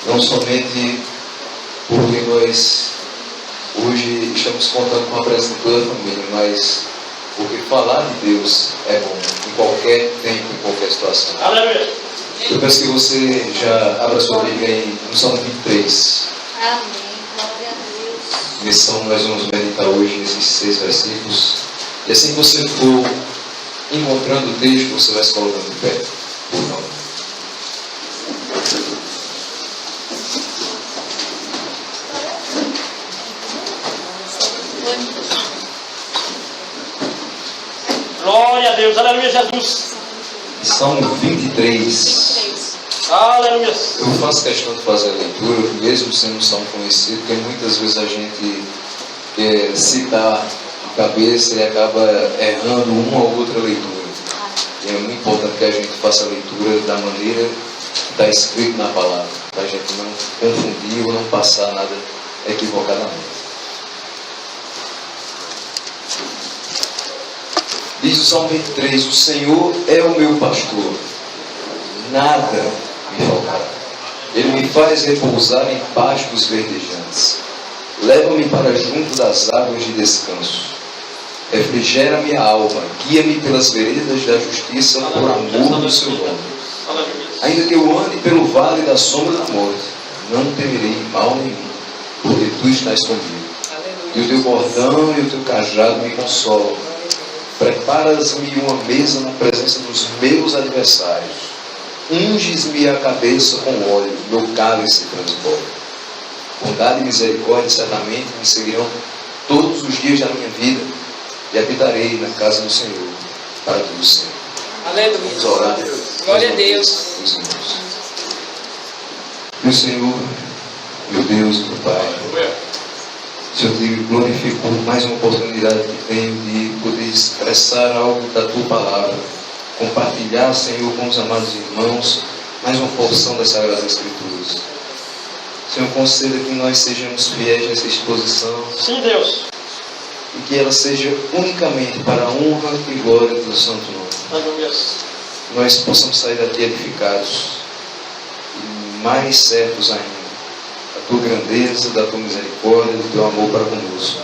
Não somente porque nós hoje estamos contando com a presença de toda a família, mas porque falar de Deus é bom, em qualquer tempo, em qualquer situação. Aleluia. Eu peço que você já abra sua Bíblia no Salmo 23. Amém. Glória a Deus. Nesse salmo nós vamos meditar hoje nesses 6 versículos. E assim que você for encontrando o texto, você vai se colocando de pé. Por favor. Glória a Deus. Aleluia, Jesus. Salmo 23. Aleluia. Eu faço questão de fazer a leitura, mesmo sendo um salmo conhecido, porque muitas vezes a gente quer citar a cabeça e acaba errando uma ou outra leitura. E é muito importante que a gente faça a leitura da maneira que está escrito na palavra, para a gente não confundir ou não passar nada equivocadamente. Diz o Salmo 23: o Senhor é o meu pastor, nada me faltará. Ele me faz repousar em pastos verdejantes, leva-me para junto das águas de descanso, refrigera minha alma, guia-me pelas veredas da justiça por amor do seu nome. Ainda que eu ande pelo vale da sombra da morte, não temerei mal nenhum, porque tu estás comigo. E o teu bordão e o teu cajado me consolam. Preparas-me uma mesa na presença dos meus adversários. Unges-me a cabeça com óleo, meu cálice transborda. Bondade e misericórdia certamente me seguirão todos os dias da minha vida, e habitarei na casa do Senhor para todo sempre. Aleluia. Vamos orar. Glória a Deus. Meus irmãos. Meu Senhor, meu Deus, meu Pai, Senhor, te glorifico por mais uma oportunidade que tenho de poder expressar algo da Tua Palavra, compartilhar, Senhor, com os amados irmãos, mais uma porção das Sagradas Escrituras. Senhor, conceda que nós sejamos fiéis nessa exposição. Sim, Deus. E que ela seja unicamente para a honra e glória do Santo Nome. Aleluia. Nós possamos sair daqui edificados e mais certos ainda da Tua grandeza, da Tua misericórdia, do Teu amor para conosco.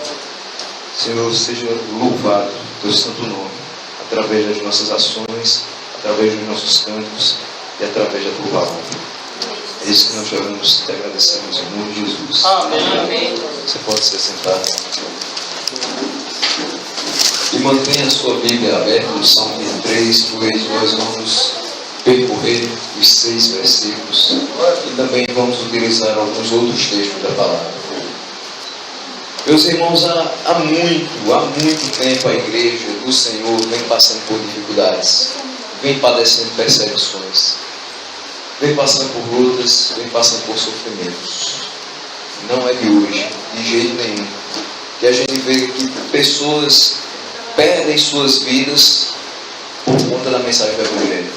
Senhor, seja louvado o Teu Santo Nome, através das nossas ações, através dos nossos cantos e através da Tua palavra. É isso que nós devemos te agradecemos em nome de Jesus. Amém. Você pode se sentar. E mantenha a sua Bíblia aberta no Salmo 23, pois nós vamos percorrer os 6 versículos e também vamos utilizar alguns outros textos da palavra. Meus irmãos, há muito tempo a igreja do Senhor vem passando por dificuldades, vem padecendo perseguições, vem passando por lutas, vem passando por sofrimentos. Não é de hoje, de jeito nenhum, que a gente vê que pessoas perdem suas vidas por conta da mensagem do Evangelho.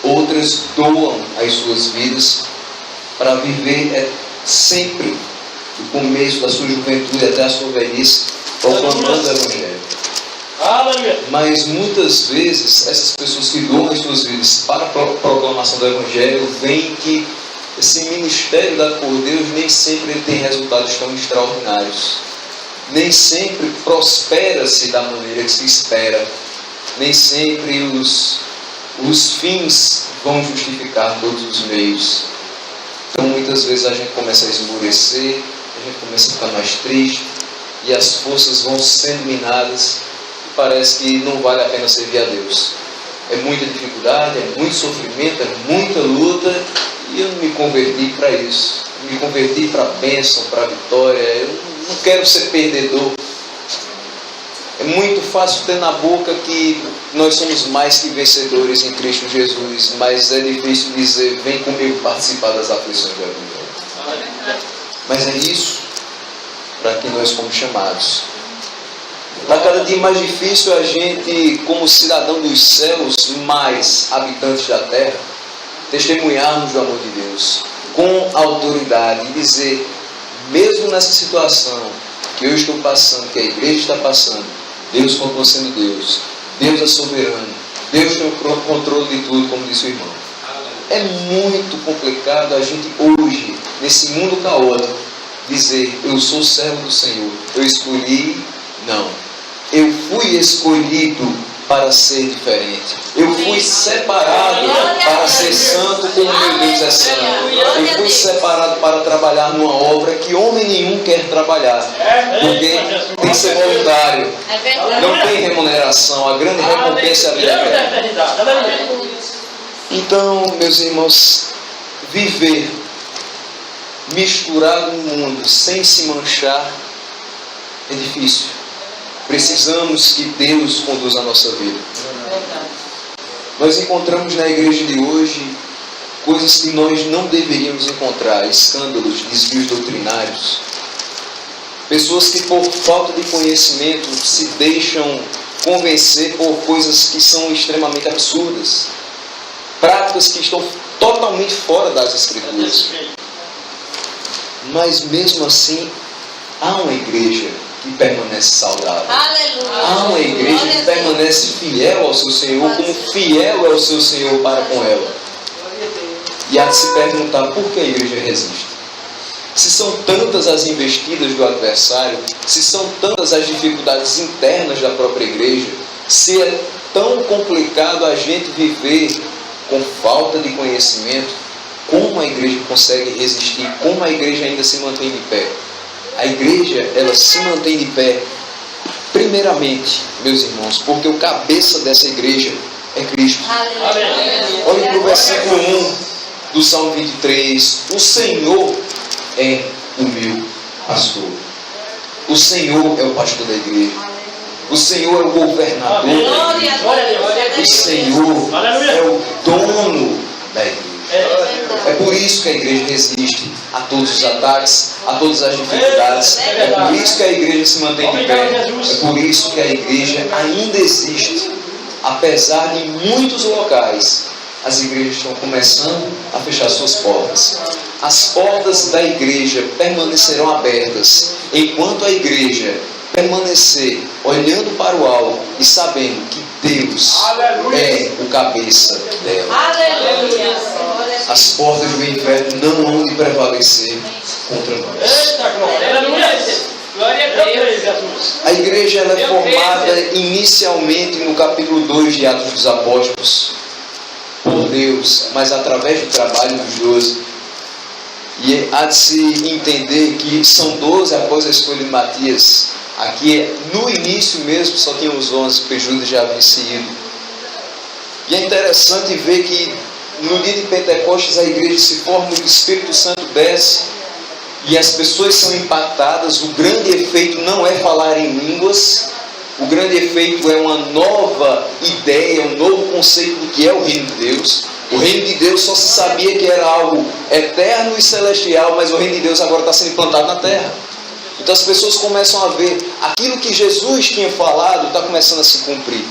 Outras doam as suas vidas para viver sempre do começo da sua juventude até a sua velhice proclamando o Evangelho. Aleluia. Mas muitas vezes essas pessoas que doam as suas vidas para a proclamação do Evangelho veem que esse ministério dado por Deus nem sempre tem resultados tão extraordinários. Nem sempre prospera-se da maneira que se espera. Nem sempre os fins vão justificar todos os meios. Então muitas vezes a gente começa a esmorecer, a gente começa a ficar mais triste e as forças vão sendo minadas e parece que não vale a pena servir a Deus. É muita dificuldade, é muito sofrimento, é muita luta e eu não me converti para isso. Eu me converti para a bênção, para a vitória. Eu não quero ser perdedor. É muito fácil ter na boca que nós somos mais que vencedores em Cristo Jesus, mas é difícil dizer: vem comigo participar das aflições do Evangelho. Mas é isso para que nós fomos chamados. Está cada dia mais difícil a gente, como cidadão dos céus, mais habitantes da terra, testemunharmos do amor de Deus com autoridade e dizer: mesmo nessa situação que eu estou passando, que a igreja está passando, Deus continua sendo Deus. Deus é soberano. Deus tem o controle de tudo, como disse o irmão. É muito complicado a gente hoje nesse mundo caótico, dizer: eu sou servo do Senhor, eu escolhi? Não. Eu fui escolhido para ser diferente. Eu fui separado para ser santo como meu Deus é santo. Eu fui separado para trabalhar numa obra que homem nenhum quer trabalhar, porque tem que ser voluntário, não tem remuneração. A grande recompensa é a vida eterna. Então, meus irmãos, viver misturado no mundo sem se manchar é difícil. Precisamos que Deus conduza a nossa vida. Nós encontramos na igreja de hoje coisas que nós não deveríamos encontrar: escândalos, desvios doutrinários. Pessoas que por falta de conhecimento se deixam convencer por coisas que são extremamente absurdas. Práticas que estão totalmente fora das Escrituras. Mas mesmo assim, há uma igreja que permanece saudável. Aleluia. Há uma igreja que permanece fiel ao seu Senhor, como fiel é o seu Senhor para com ela. E há de se perguntar: por que a igreja resiste? Se são tantas as investidas do adversário, se são tantas as dificuldades internas da própria igreja, se é tão complicado a gente viver com falta de conhecimento, como a igreja consegue resistir? Como a igreja ainda se mantém de pé? A igreja, ela se mantém de pé, primeiramente, meus irmãos, porque o cabeça dessa igreja é Cristo. Olhem para o versículo 1 do Salmo 23. O Senhor é o meu pastor. O Senhor é o pastor da igreja. O Senhor é o governador da igreja. O Senhor é o dono da igreja. É por isso que a igreja resiste a todos os ataques, a todas as dificuldades. É por isso que a igreja se mantém de pé. É por isso que a igreja ainda existe. Apesar de muitos locais, as igrejas estão começando a fechar suas portas. As portas da igreja permanecerão abertas enquanto a igreja permanecer olhando para o alto e sabendo que Deus é o cabeça dela. Aleluia. As portas do inferno não hão de prevalecer contra nós. Glória a Deus. A igreja ela é formada inicialmente no capítulo 2 de Atos dos Apóstolos por Deus, mas através do trabalho dos 12. E há de se entender que são 12 após a escolha de Matias. Aqui no início mesmo só tinham os 11, porque Judas já havia se ido. E é interessante ver que no dia de Pentecostes a igreja se forma, o Espírito Santo desce e as pessoas são impactadas. O grande efeito não é falar em línguas, o grande efeito é uma nova ideia, um novo conceito do que é o reino de Deus. O reino de Deus só se sabia que era algo eterno e celestial, mas o reino de Deus agora está sendo implantado na terra. Então as pessoas começam a ver aquilo que Jesus tinha falado está começando a se cumprir.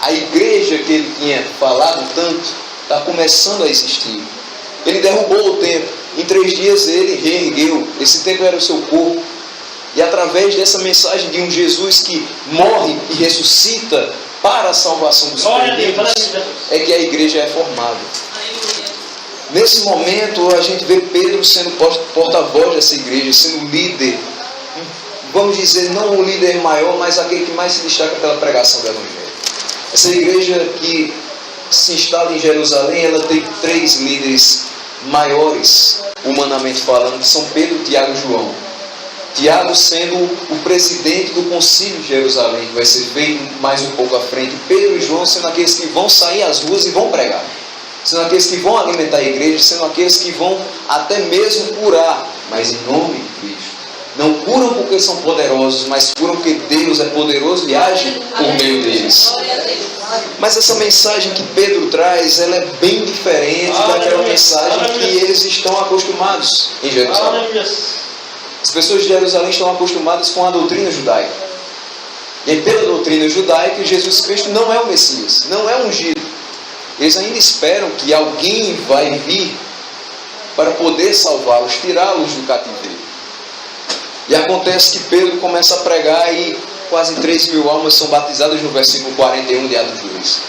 A igreja que ele tinha falado tanto está começando a existir. Ele derrubou o templo. Em 3 dias ele reergueu. Esse templo era o seu corpo. E através dessa mensagem de um Jesus que morre e ressuscita para a salvação dos perdidos, é que a igreja é formada. Nesse momento a gente vê Pedro sendo porta-voz dessa igreja, sendo líder. Vamos dizer, não o líder maior, mas aquele que mais se destaca pela pregação do Evangelho. Essa igreja que se instala em Jerusalém, ela tem 3 líderes maiores, humanamente falando, que são Pedro, Tiago e João. Tiago sendo o presidente do concílio de Jerusalém, que vai ser feito mais um pouco à frente. Pedro e João sendo aqueles que vão sair às ruas e vão pregar. Sendo aqueles que vão alimentar a igreja, sendo aqueles que vão até mesmo curar, mas em nome de Cristo. Não curam porque são poderosos, mas curam porque Deus é poderoso e age por meio deles. Mas essa mensagem que Pedro traz, ela é bem diferente daquela mensagem que eles estão acostumados em Jerusalém. As pessoas de Jerusalém estão acostumadas com a doutrina judaica. E aí, pela doutrina judaica, Jesus Cristo não é o Messias, não é ungido. Eles ainda esperam que alguém vai vir para poder salvá-los, tirá-los do cativeiro. E acontece que Pedro começa a pregar e quase 3.000 almas são batizadas no versículo 41 de Atos 2.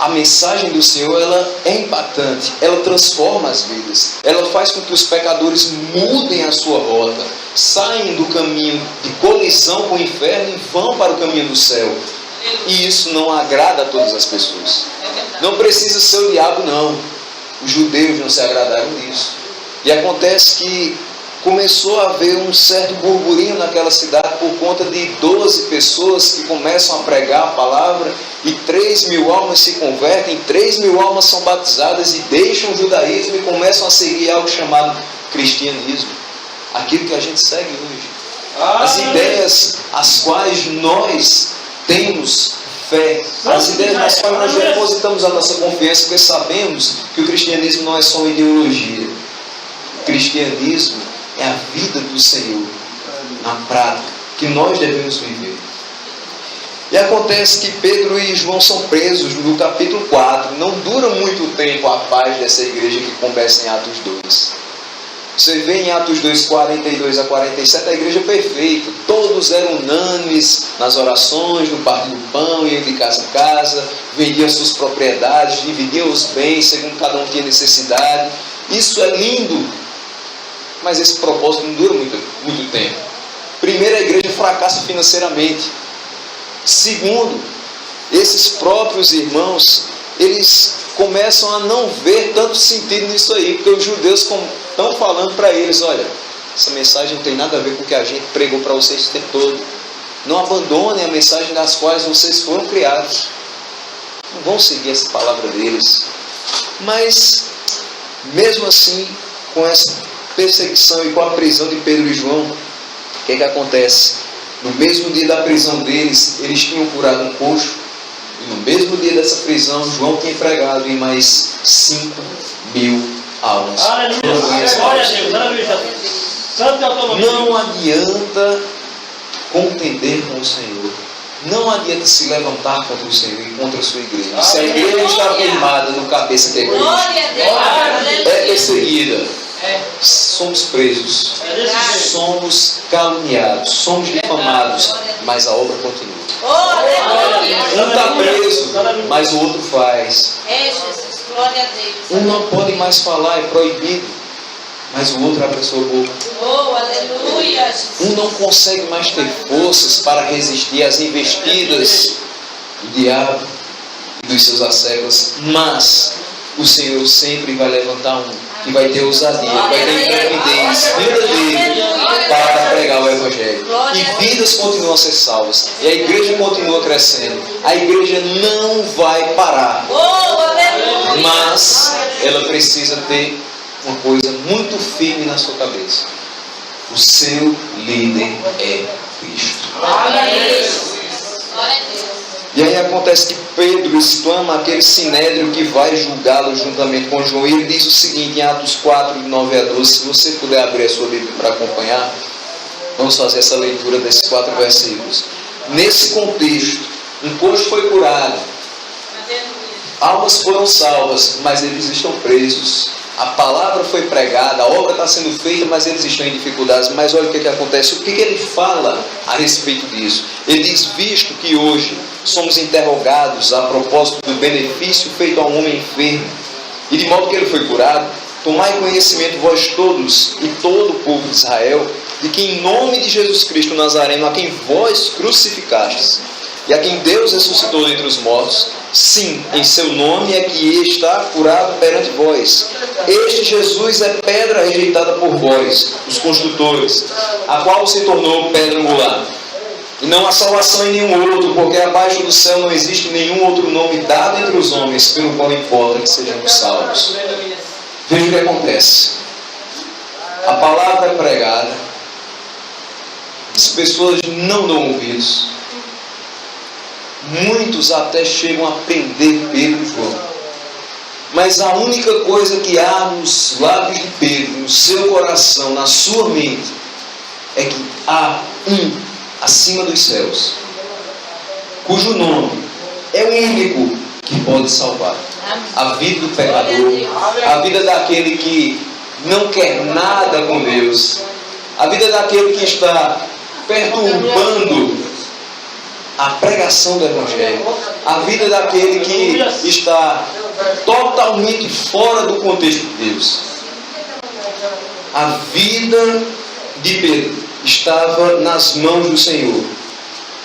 a mensagem do Senhor, ela é impactante, ela transforma as vidas, ela faz com que os pecadores mudem a sua rota, saem do caminho de colisão com o inferno e vão para o caminho do céu. E isso não agrada a todas as pessoas. Não precisa ser o diabo, não. Os judeus não se agradaram disso. E acontece que começou a haver um certo burburinho naquela cidade por conta de 12 pessoas que começam a pregar a palavra e 3.000 almas se convertem, 3.000 almas são batizadas e deixam o judaísmo e começam a seguir algo chamado cristianismo. Aquilo que a gente segue hoje. As ideias às quais nós temos fé, as ideias nas quais nós depositamos a nossa confiança, porque sabemos que o cristianismo não é só uma ideologia. O cristianismo é a vida do Senhor na prática, que nós devemos viver. E acontece que Pedro e João são presos no capítulo 4. Não dura muito tempo a paz dessa igreja que começa em Atos 2. Você vê em Atos 2, 42 a 47, a igreja perfeita. Todos eram unânimes nas orações, no partir do pão, iam de casa em casa, vendiam suas propriedades, dividiam os bens, segundo cada um tinha necessidade. Isso é lindo, mas esse propósito não dura muito tempo. Primeiro, a igreja fracassa financeiramente. Segundo, esses próprios irmãos, eles começam a não ver tanto sentido nisso aí, porque os judeus estão falando para eles: olha, essa mensagem não tem nada a ver com o que a gente pregou para vocês o tempo todo. Não abandonem a mensagem das quais vocês foram criados. Não vão seguir essa palavra deles. Mas, mesmo assim, com essa perseguição e com a prisão de Pedro e João, o que acontece? No mesmo dia da prisão deles, eles tinham curado um coxo. E no mesmo dia dessa prisão, João tinha pregado em mais 5.000 almas. Aleluia, glória a Deus, aleluia. Santo autonomia. Não adianta contender com o Senhor. Não adianta se levantar contra o Senhor e contra a sua igreja. Se a igreja está queimada no cabeça que é igreja, é perseguida, somos presos, somos caluniados, somos difamados, mas a obra continua. Um está preso, mas o outro faz. Um não pode mais falar, é proibido, mas o outro abre a sua boca. Um não consegue mais ter forças para resistir às investidas do diabo e dos seus assédios, mas o Senhor sempre vai levantar um que vai ter ousadia, que vai ter intrepidez verdadeira para pregar o Evangelho. E vidas continuam a ser salvas. E a igreja continua crescendo. A igreja não vai parar. Mas ela precisa ter uma coisa muito firme na sua cabeça: o seu líder é Cristo. E aí acontece que Pedro exclama aquele sinédrio que vai julgá-lo juntamente com João. E ele diz o seguinte em Atos 4, 9 a 12. Se você puder abrir a sua Bíblia para acompanhar, vamos fazer essa leitura desses 4 versículos. Nesse contexto, um coxo foi curado, almas foram salvas, mas eles estão presos. A palavra foi pregada, a obra está sendo feita, mas eles estão em dificuldades. Mas olha o que acontece, o que ele fala a respeito disso. Ele diz: visto que hoje somos interrogados a propósito do benefício feito a um homem enfermo, e de modo que ele foi curado, tomai conhecimento vós todos e todo o povo de Israel, de que em nome de Jesus Cristo Nazareno, a quem vós crucificastes, e a quem Deus ressuscitou dentre os mortos, sim, em seu nome é que está curado perante vós. Este Jesus é pedra rejeitada por vós, os construtores, a qual se tornou pedra angular. E não há salvação em nenhum outro, porque abaixo do céu não existe nenhum outro nome dado entre os homens, pelo qual importa que sejamos salvos. Veja o que acontece. A palavra é pregada, as pessoas não dão ouvidos. Muitos até chegam a prender Pedro e João. Mas a única coisa que há nos lábios de Pedro, no seu coração, na sua mente, é que há um acima dos céus, cujo nome é o único que pode salvar a vida do pecador, a vida daquele que não quer nada com Deus, a vida daquele que está perturbando a pregação do Evangelho. A vida daquele que está totalmente fora do contexto de Deus. A vida de Pedro estava nas mãos do Senhor.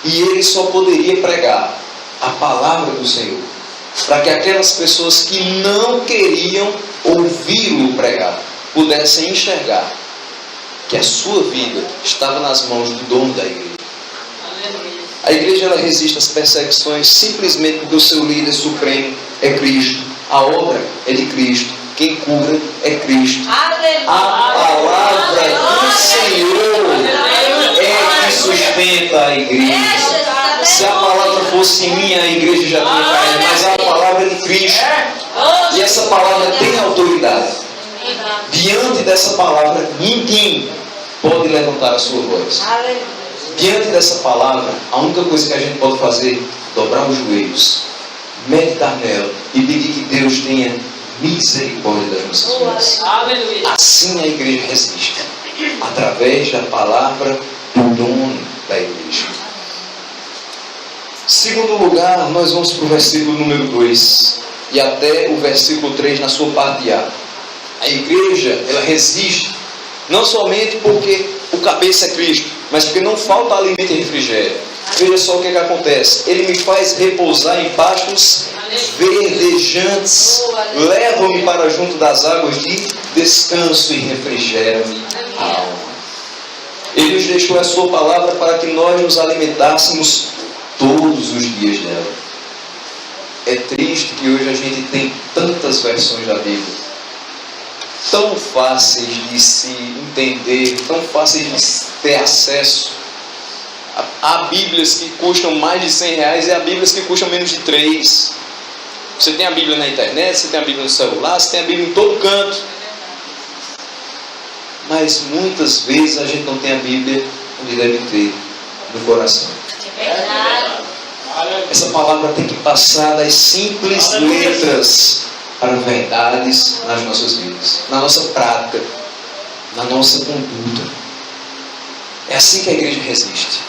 E ele só poderia pregar a palavra do Senhor, para que aquelas pessoas que não queriam ouvi-lo pregar pudessem enxergar que a sua vida estava nas mãos do dono da igreja. A igreja ela resiste às perseguições simplesmente porque o seu líder supremo é Cristo. A obra é de Cristo. Quem cura é Cristo. A palavra do Senhor é que sustenta a igreja. Se a palavra fosse minha, a igreja já tinha caído, mas a palavra é de Cristo. E essa palavra tem autoridade. Diante dessa palavra, ninguém pode levantar a sua voz. Diante dessa palavra, a única coisa que a gente pode fazer é dobrar os joelhos, meditar nela e pedir que Deus tenha misericórdia das nossas vidas. Assim a igreja resiste, através da palavra do dono da igreja. Segundo lugar, nós vamos para o versículo número 2 e até o versículo 3 na sua parte A. A igreja, ela resiste, não somente porque o cabeça é Cristo, mas porque não falta alimento e refrigério. Veja só o que acontece. Ele me faz repousar em pastos verdejantes. Leva-me para junto das águas de descanso e refrigera-me a alma. Ele nos deixou a sua palavra para que nós nos alimentássemos todos os dias dela. É triste que hoje a gente tem tantas versões da Bíblia, tão fáceis de se entender, tão fáceis de ter acesso. Há Bíblias que custam mais de R$100 e há Bíblias que custam menos de 3. Você tem a Bíblia na internet, você tem a Bíblia no celular, você tem a Bíblia em todo canto. Mas muitas vezes a gente não tem a Bíblia onde deve ter, no coração. Essa palavra tem que passar das simples letras para verdades nas nossas vidas, na nossa prática, na nossa conduta. É assim que a igreja resiste.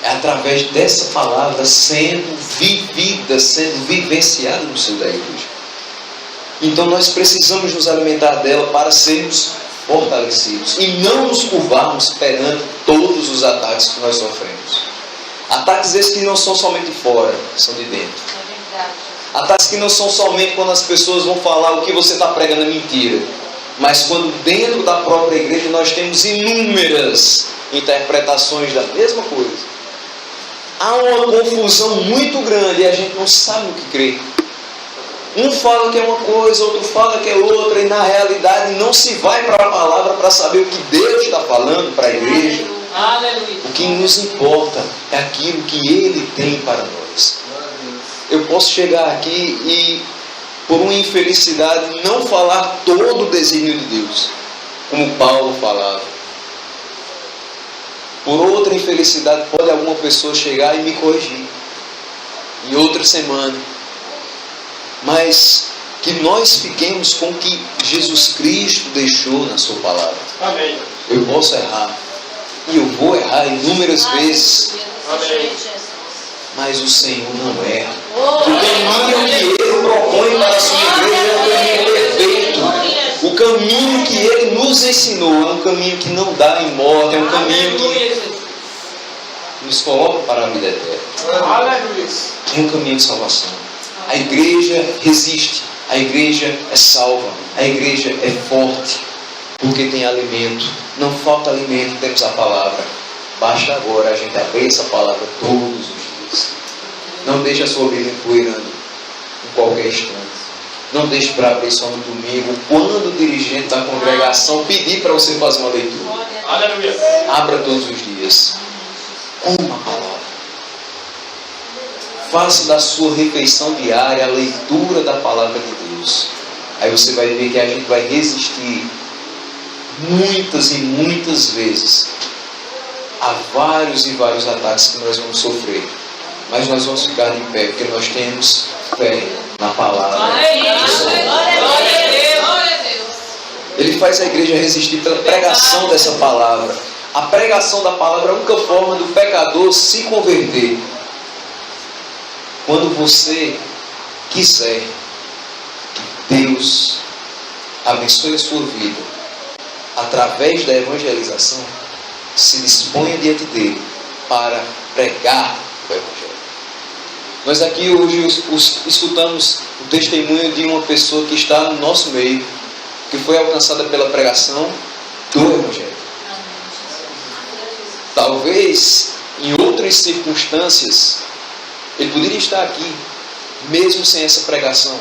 É através dessa palavra sendo vivida, sendo vivenciada no seio da igreja. Então nós precisamos nos alimentar dela para sermos fortalecidos e não nos curvarmos perante todos os ataques que nós sofremos. Ataques esses que não são somente fora, são de dentro. Ataques que não são somente quando as pessoas vão falar o que você está pregando é mentira, mas quando dentro da própria igreja nós temos inúmeras interpretações da mesma coisa. Há uma confusão muito grande e a gente não sabe o que crer. Um fala que é uma coisa, outro fala que é outra, e na realidade não se vai para a palavra para saber o que Deus está falando para a igreja. O que nos importa é aquilo que Ele tem para nós. Eu posso chegar aqui e, por uma infelicidade, não falar todo o desígnio de Deus, como Paulo falava. Por outra infelicidade, pode alguma pessoa chegar e me corrigir em outra semana. Mas que nós fiquemos com o que Jesus Cristo deixou na sua palavra. Amém. Eu posso errar, e eu vou errar inúmeras vezes. Amém. Mas o Senhor não erra. O caminho que Ele propõe para a sua igreja é um caminho perfeito. O caminho que Ele nos ensinou é um caminho que não dá em morte, é um caminho que nos coloca para a vida eterna. É um caminho de salvação. A igreja resiste, a igreja é salva, a igreja é forte, porque tem alimento. Não falta alimento, temos a palavra. Basta agora a gente abrir essa palavra todos os dias. Não deixe a sua Bíblia empoeirando em qualquer instante. Não deixe para abrir só no domingo, quando o dirigente da congregação pedir para você fazer uma leitura. Aleluia. Abra todos os dias. Uma palavra. Faça da sua refeição diária a leitura da palavra de Deus. Aí você vai ver que a gente vai resistir muitas e muitas vezes a vários e vários ataques que nós vamos sofrer. Mas nós vamos ficar de pé, porque nós temos fé na palavra. Ele faz a igreja resistir pela pregação dessa palavra. A pregação da palavra é a única forma do pecador se converter. quando você quiser que Deus abençoe a sua vida através da evangelização, se disponha diante dele para pregar o Evangelho. Nós aqui hoje escutamos o testemunho de uma pessoa que está no nosso meio, que foi alcançada pela pregação do Evangelho. Talvez em outras circunstâncias ele poderia estar aqui, mesmo sem essa pregação,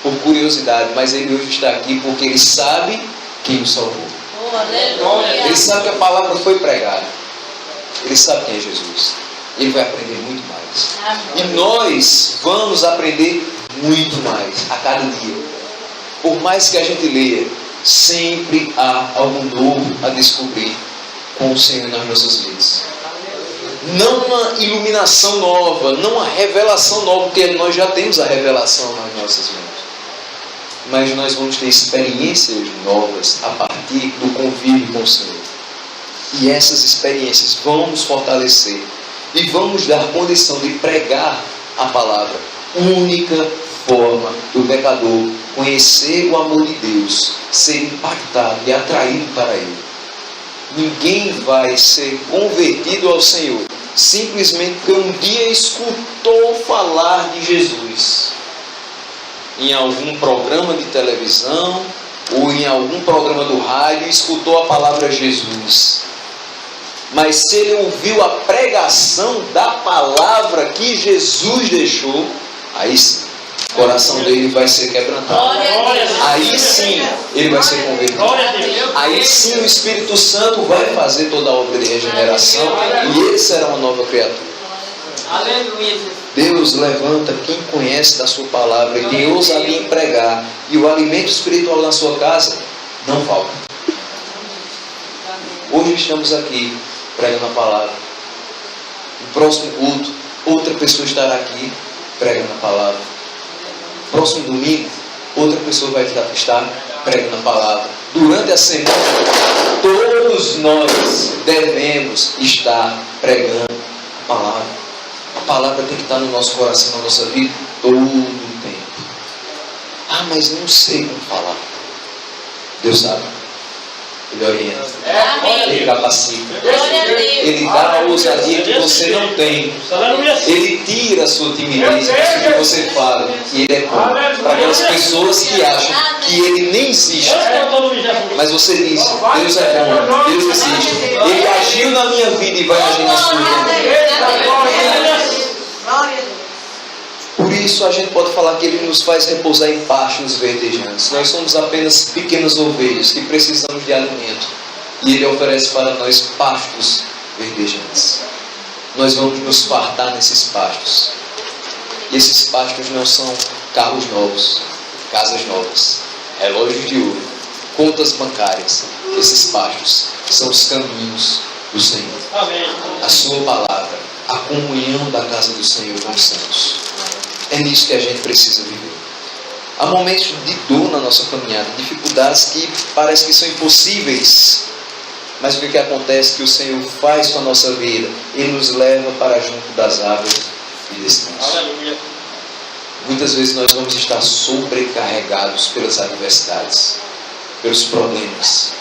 por curiosidade, mas ele hoje está aqui porque ele sabe quem o salvou. Oh, aleluia. Ele sabe que a palavra foi pregada. Ele sabe quem é Jesus. Ele vai aprender muito mais. E nós vamos aprender muito mais a cada dia. Por mais que a gente leia, sempre há algo novo a descobrir com o Senhor nas nossas vidas. Não uma iluminação nova, não uma revelação nova, porque nós já temos a revelação nas nossas mãos. Mas nós vamos ter experiências novas a partir do convívio com o Senhor. E essas experiências vão nos fortalecer e vão nos dar condição de pregar a palavra. Única forma do pecador conhecer o amor de Deus, ser impactado e atraído para Ele. Ninguém vai ser convertido ao Senhor simplesmente porque um dia escutou falar de Jesus em algum programa de televisão ou em algum programa do rádio e escutou a palavra Jesus. Mas se ele ouviu a pregação da palavra que Jesus deixou, aí sim, o coração dele vai ser quebrantado. Aí sim, ele vai ser convertido. Aí sim, o Espírito Santo vai fazer toda a obra de regeneração e ele será uma nova criatura. Aleluia. Deus levanta quem conhece da sua palavra e quem ousaria empregar, e o alimento espiritual na sua casa não falta. Hoje estamos aqui pregando a palavra. No próximo culto, outra pessoa estará aqui pregando a palavra. No próximo domingo, outra pessoa vai estar pregando a palavra. Durante a semana, todos nós devemos estar pregando a palavra. A palavra tem que estar no nosso coração, na nossa vida, todo o tempo. Ah, mas não sei como falar. Deus sabe. Ele orienta. Ele capacita. Ele dá a ousadia que você não tem. Ele tira a sua timidez que você fala. E Ele é bom para aquelas pessoas que acham que Ele nem existe. Mas você diz, Deus é bom, Deus existe. Ele agiu na minha vida e vai agir na sua vida. Por isso a gente pode falar que Ele nos faz repousar em pastos verdejantes. Nós somos apenas pequenas ovelhas que precisamos de alimento. E Ele oferece para nós pastos verdejantes. Nós vamos nos fartar nesses pastos. E esses pastos não são carros novos, casas novas, relógios de ouro, contas bancárias. Esses pastos são os caminhos do Senhor. Amém. A sua palavra, a comunhão da casa do Senhor com os santos. É nisso que a gente precisa viver. Há momentos de dor na nossa caminhada, dificuldades que parecem que são impossíveis. Mas o que acontece? Que o Senhor faz com a nossa vida? Ele nos leva para junto das águas de descanso. Aleluia. Muitas vezes nós vamos estar sobrecarregados pelas adversidades, pelos problemas,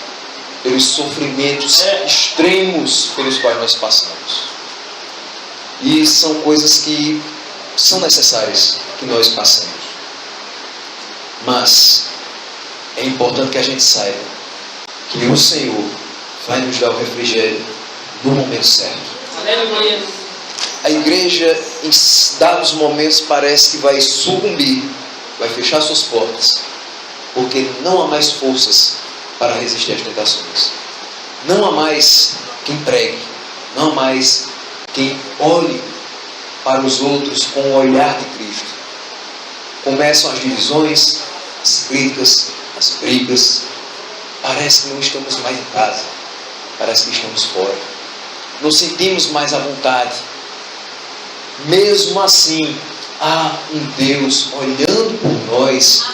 pelos sofrimentos extremos pelos quais nós passamos. E são coisas que são necessárias que nós passemos. Mas é importante que a gente saiba que o Senhor vai nos dar o refrigério no momento certo. Aleluia. A igreja, em dados momentos, parece que vai sucumbir, vai fechar suas portas, porque não há mais forças para resistir às tentações. Não há mais quem pregue, não há mais quem olhe para os outros com o olhar de Cristo. Começam as divisões, as críticas, as brigas. Parece que não estamos mais em casa, parece que estamos fora. Não sentimos mais a vontade. Mesmo assim, há um Deus olhando por nós,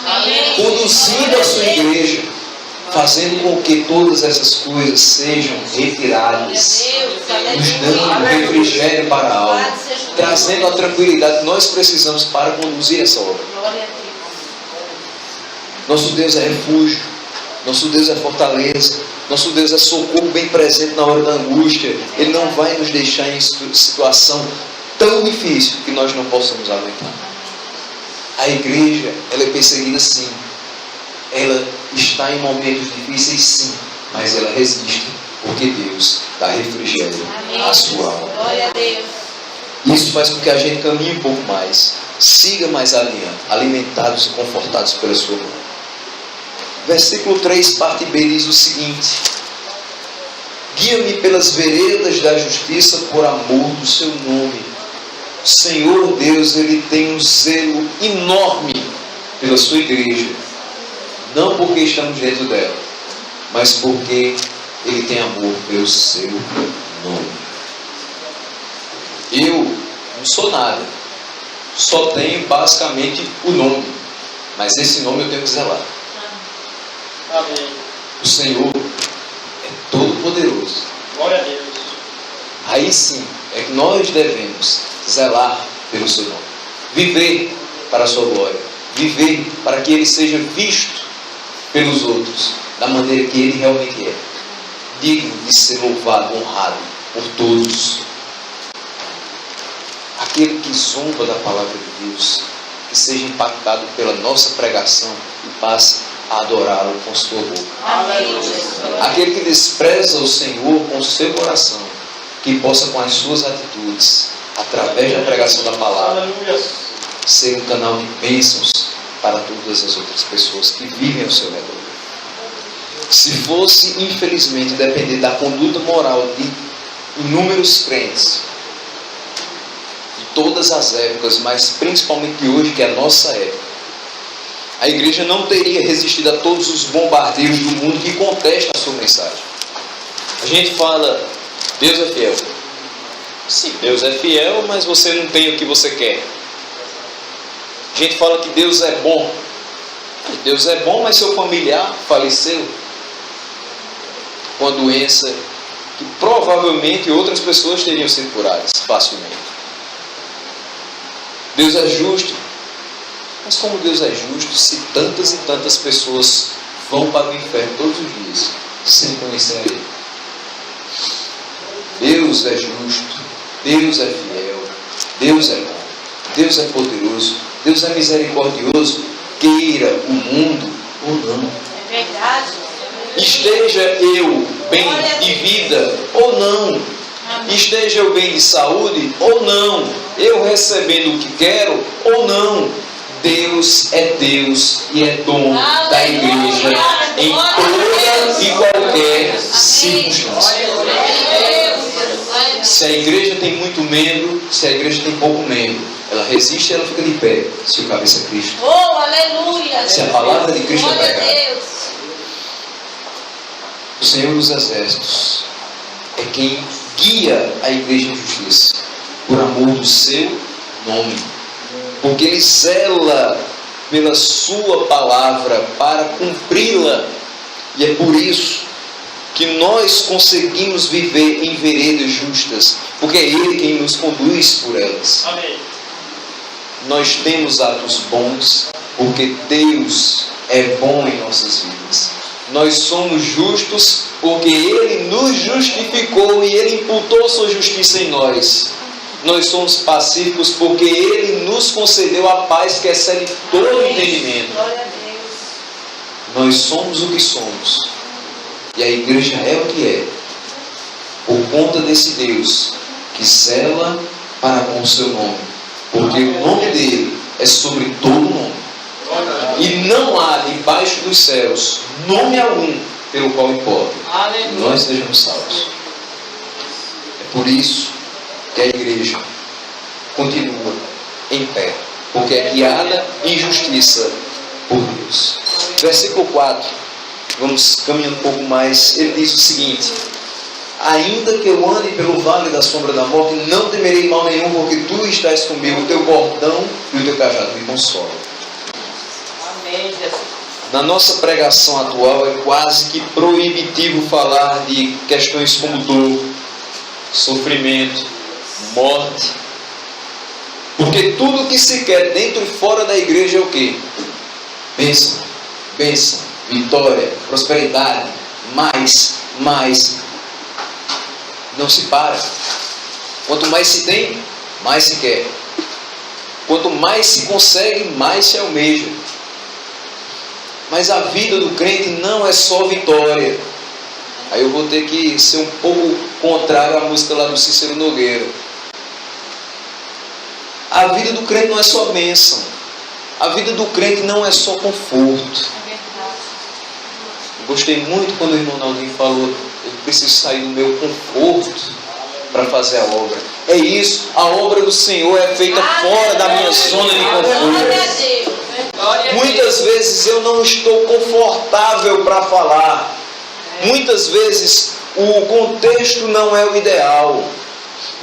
conduzindo a sua igreja, fazendo com que todas essas coisas sejam retiradas, nos dando refrigério para a alma, trazendo a tranquilidade que nós precisamos para conduzir essa obra. Nosso Deus é refúgio, nosso Deus é fortaleza, nosso Deus é socorro bem presente na hora da angústia. Ele não vai nos deixar em situação tão difícil que nós não possamos aguentar. A igreja, ela é perseguida sim, ela está em momentos difíceis sim, mas ela resiste, porque Deus dá refrigério à sua alma. Glória a Deus. Isso faz com que a gente caminhe um pouco mais, siga mais adiante, alimentados e confortados pela sua mão. Versículo 3, parte B, diz o seguinte: guia-me pelas veredas da justiça por amor do seu nome. O Senhor Deus, Ele tem um zelo enorme pela sua igreja. Não porque estamos dentro dela, mas porque Ele tem amor pelo seu nome. Eu não sou nada, só tenho basicamente o nome, mas esse nome eu tenho que zelar. Amém. O Senhor é todo poderoso. Glória a Deus. Aí sim é que nós devemos zelar pelo seu nome, viver para a sua glória, viver para que Ele seja visto pelos outros da maneira que Ele realmente é, digno de ser louvado, honrado por todos. Aquele que zomba da palavra de Deus, que seja impactado pela nossa pregação e passe a adorá-lo com sua boca. Amém. Aquele que despreza o Senhor com seu coração, que possa com as suas atitudes, através da pregação da palavra, Aleluia. ser um canal de bênçãos para todas as outras pessoas que vivem ao seu redor. Se fosse, infelizmente, depender da conduta moral de inúmeros crentes, de todas as épocas, mas principalmente de hoje, que é a nossa época, a igreja não teria resistido a todos os bombardeios do mundo que contestam a sua mensagem. A gente fala, Deus é fiel. Sim, Deus é fiel, mas você não tem o que você quer. A gente fala que Deus é bom. Deus é bom, mas seu familiar faleceu com a doença que provavelmente outras pessoas teriam sido curadas facilmente. Deus é justo. Mas como Deus é justo, se tantas e tantas pessoas vão para o inferno todos os dias, sem conhecer a Ele? Deus é justo, Deus é fiel, Deus é bom, Deus é poderoso, Deus é misericordioso, queira o mundo ou não. É verdade. Esteja eu bem de vida ou não, esteja eu bem de saúde ou não, eu recebendo o que quero ou não, Deus é Deus e é dono da igreja em toda e qualquer circunstância. Se a igreja tem muito membro, se a igreja tem pouco membro, ela resiste e ela fica de pé, se o cabeça é Cristo. Oh, aleluia. Se a palavra de Cristo é Glória a pregada. Deus. O Senhor dos Exércitos é quem guia a igreja em justiça, por amor do seu nome. Porque Ele zela pela sua palavra para cumpri-la. E é por isso que nós conseguimos viver em veredas justas, porque é Ele quem nos conduz por elas. Amém. Nós temos atos bons, porque Deus é bom em nossas vidas. Nós somos justos, porque Ele nos justificou e Ele imputou sua justiça em nós. Nós somos pacíficos, porque Ele nos concedeu a paz que excede todo entendimento. Glória a Deus. Nós somos o que somos. E a igreja é o que é, por conta desse Deus que zela para com o seu nome, porque o nome dele é sobre todo nome, e não há debaixo dos céus nome algum pelo qual importa que nós sejamos salvos. É por isso que a igreja continua em pé, porque é guiada em justiça por Deus. Versículo 4. Vamos caminhando um pouco mais. Ele diz o seguinte: ainda que eu ande pelo vale da sombra da morte, não temerei mal nenhum, porque tu estás comigo, o teu bordão e o teu cajado me consolam. Amém, Jesus. Na nossa pregação atual é quase que proibitivo falar de questões como dor, sofrimento, morte. Porque tudo que se quer dentro e fora da igreja é o quê? Bênção, bênção, vitória, prosperidade, mais. Não se para. Quanto mais se tem, mais se quer. Quanto mais se consegue, mais se almeja. Mas a vida do crente não é só vitória. Aí eu vou ter que ser um pouco contrário à música lá do Cícero Nogueira. A vida do crente não é só bênção. A vida do crente não é só conforto. Eu gostei muito quando o irmão Naldinho falou: eu preciso sair do meu conforto para fazer a obra. É isso, a obra do Senhor é feita fora da minha zona de conforto. Muitas vezes eu não estou confortável para falar. Muitas vezes o contexto não é o ideal.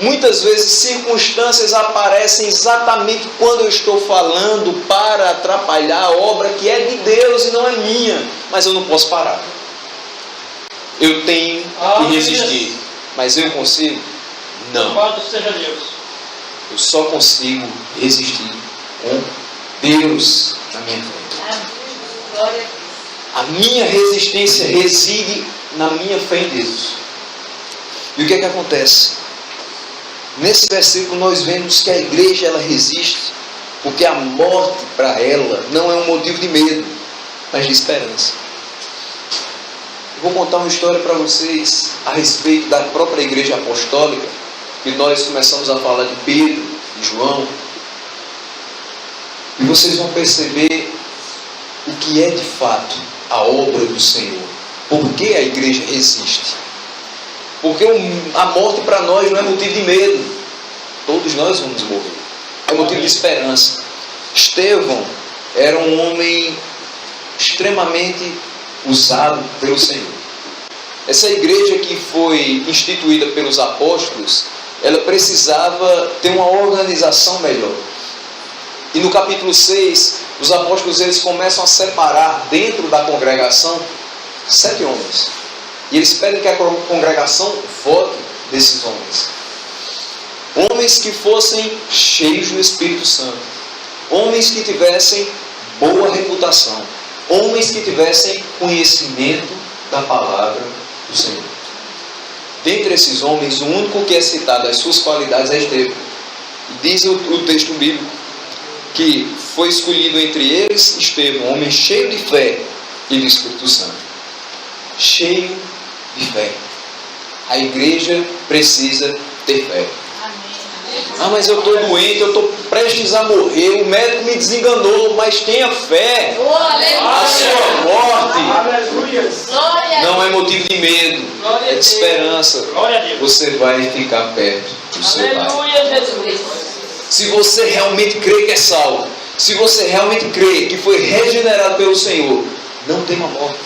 Muitas vezes circunstâncias aparecem exatamente quando eu estou falando para atrapalhar a obra que é de Deus e não é minha. Mas eu não posso parar. Eu tenho que resistir. Mas eu consigo? Não. Louvado seja Deus. Eu só consigo resistir com Deus na minha frente. Glória A minha resistência reside na minha fé em Deus. E o que é que acontece? Nesse versículo nós vemos que a igreja ela resiste, porque a morte para ela não é um motivo de medo, mas de esperança. Eu vou contar uma história para vocês a respeito da própria igreja apostólica, que nós começamos a falar de Pedro, de João, e vocês vão perceber o que é de fato a obra do Senhor. Por que a igreja resiste? Porque a morte para nós não é motivo de medo. Todos nós vamos morrer. É motivo de esperança. Estevão era um homem extremamente usado pelo Senhor. Essa igreja que foi instituída pelos apóstolos, ela precisava ter uma organização melhor. E no capítulo 6, os apóstolos eles começam a separar dentro da congregação 7 homens. E eles pedem que a congregação vote desses homens. Homens que fossem cheios do Espírito Santo. Homens que tivessem boa reputação. Homens que tivessem conhecimento da palavra do Senhor. Dentre esses homens, o único que é citado as suas qualidades é Estevão. Diz o texto bíblico que foi escolhido entre eles Estevão, um homem cheio de fé e do Espírito Santo. Cheio de fé. A igreja precisa ter fé. Ah, mas eu estou doente, eu estou prestes a morrer, o médico me desenganou, mas tenha fé. A sua morte não é motivo de medo, é de esperança. Você vai ficar perto do seu Pai. Se você realmente crê que é salvo, se você realmente crê que foi regenerado pelo Senhor, não tema morte.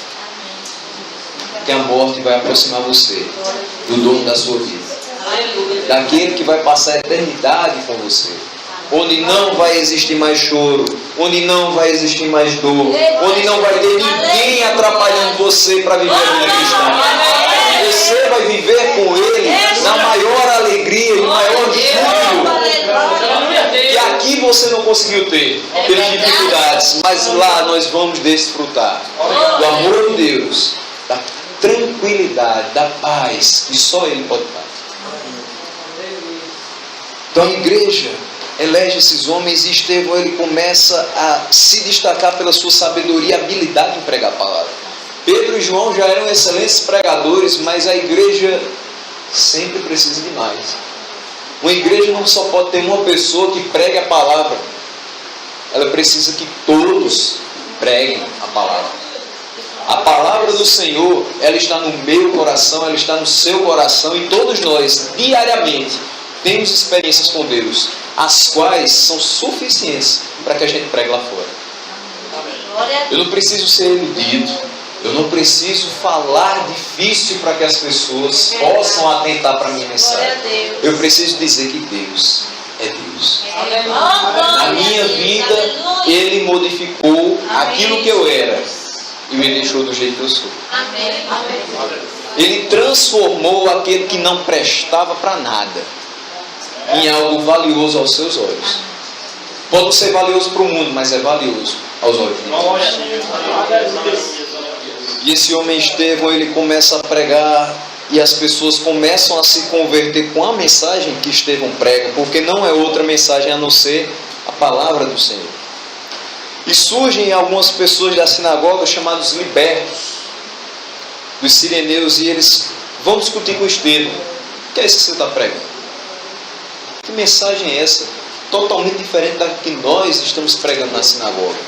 Porque a morte vai aproximar você do dono da sua vida. Daquele que vai passar a eternidade com você. Onde não vai existir mais choro, onde não vai existir mais dor, onde não vai ter ninguém atrapalhando você para viver a vida cristã. Você vai viver com Ele na maior alegria e maior júbilo que aqui você não conseguiu ter pelas dificuldades, mas lá nós vamos desfrutar do amor de Deus, da tranquilidade, da paz que só Ele pode dar. Então a igreja elege esses homens e Estevão ele começa a se destacar pela sua sabedoria e habilidade em pregar a palavra. Pedro e João já eram excelentes pregadores, mas a igreja sempre precisa de mais. Uma igreja não só pode ter uma pessoa que pregue a palavra, ela precisa que todos preguem a palavra. A palavra do Senhor, ela está no meu coração, ela está no seu coração, e todos nós, diariamente, temos experiências com Deus, as quais são suficientes para que a gente pregue lá fora. Eu não preciso ser erudido, eu não preciso falar difícil para que as pessoas possam atentar para a minha mensagem. Eu preciso dizer que Deus é Deus. Na minha vida, Ele modificou aquilo que eu era. e me deixou do jeito que eu sou. Amém. Ele transformou aquele que não prestava para nada em algo valioso aos seus olhos. Pode ser valioso para o mundo, mas é valioso aos olhos de Deus. Glória a Deus. Aleluia. E esse homem Estevão, ele começa a pregar e as pessoas começam a se converter com a mensagem que Estevão prega, porque não é outra mensagem a não ser a palavra do Senhor. E surgem algumas pessoas da sinagoga chamados libertos, dos sireneus, e eles vão discutir com Estevão. O que é isso que você está pregando? Que mensagem é essa? Totalmente diferente da que nós estamos pregando na sinagoga.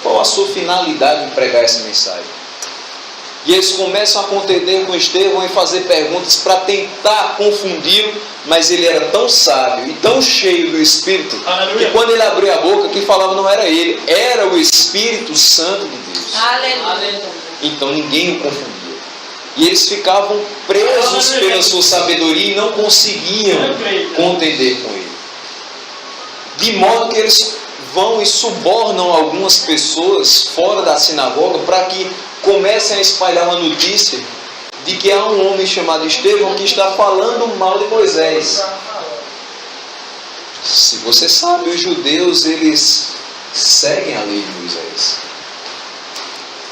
Qual a sua finalidade em pregar essa mensagem? E eles começam a contender com Estevão e fazer perguntas para tentar confundi-lo, mas ele era tão sábio e tão cheio do Espírito, que quando ele abriu a boca, quem falava não era ele, era o Espírito Santo de Deus. Aleluia. Então ninguém o confundia. E eles ficavam presos pela sua sabedoria e não conseguiam contender com ele. De modo que eles vão e subornam algumas pessoas fora da sinagoga para que comecem a espalhar uma notícia de que há um homem chamado Estevão que está falando mal de Moisés. Se você sabe, os judeus, eles seguem a lei de Moisés.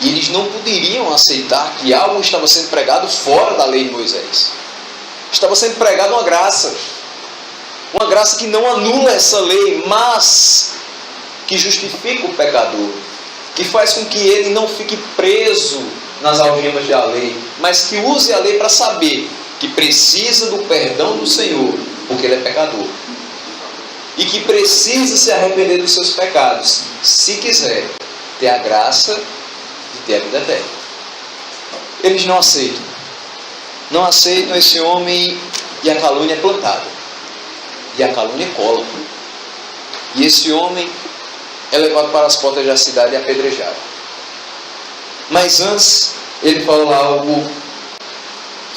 E eles não poderiam aceitar que algo estava sendo pregado fora da lei de Moisés. Estava sendo pregada uma graça. Uma graça que não anula essa lei, mas que justifica o pecador. Que faz com que ele não fique preso nas algemas da lei, mas que use a lei para saber que precisa do perdão do Senhor, porque ele é pecador. E que precisa se arrepender dos seus pecados, se quiser ter a graça de ter a vida eterna. Eles não aceitam. Não aceitam esse homem e a calúnia é plantada. E a calúnia cola. E esse homem é levado para as portas da cidade e apedrejado. Mas antes, ele fala algo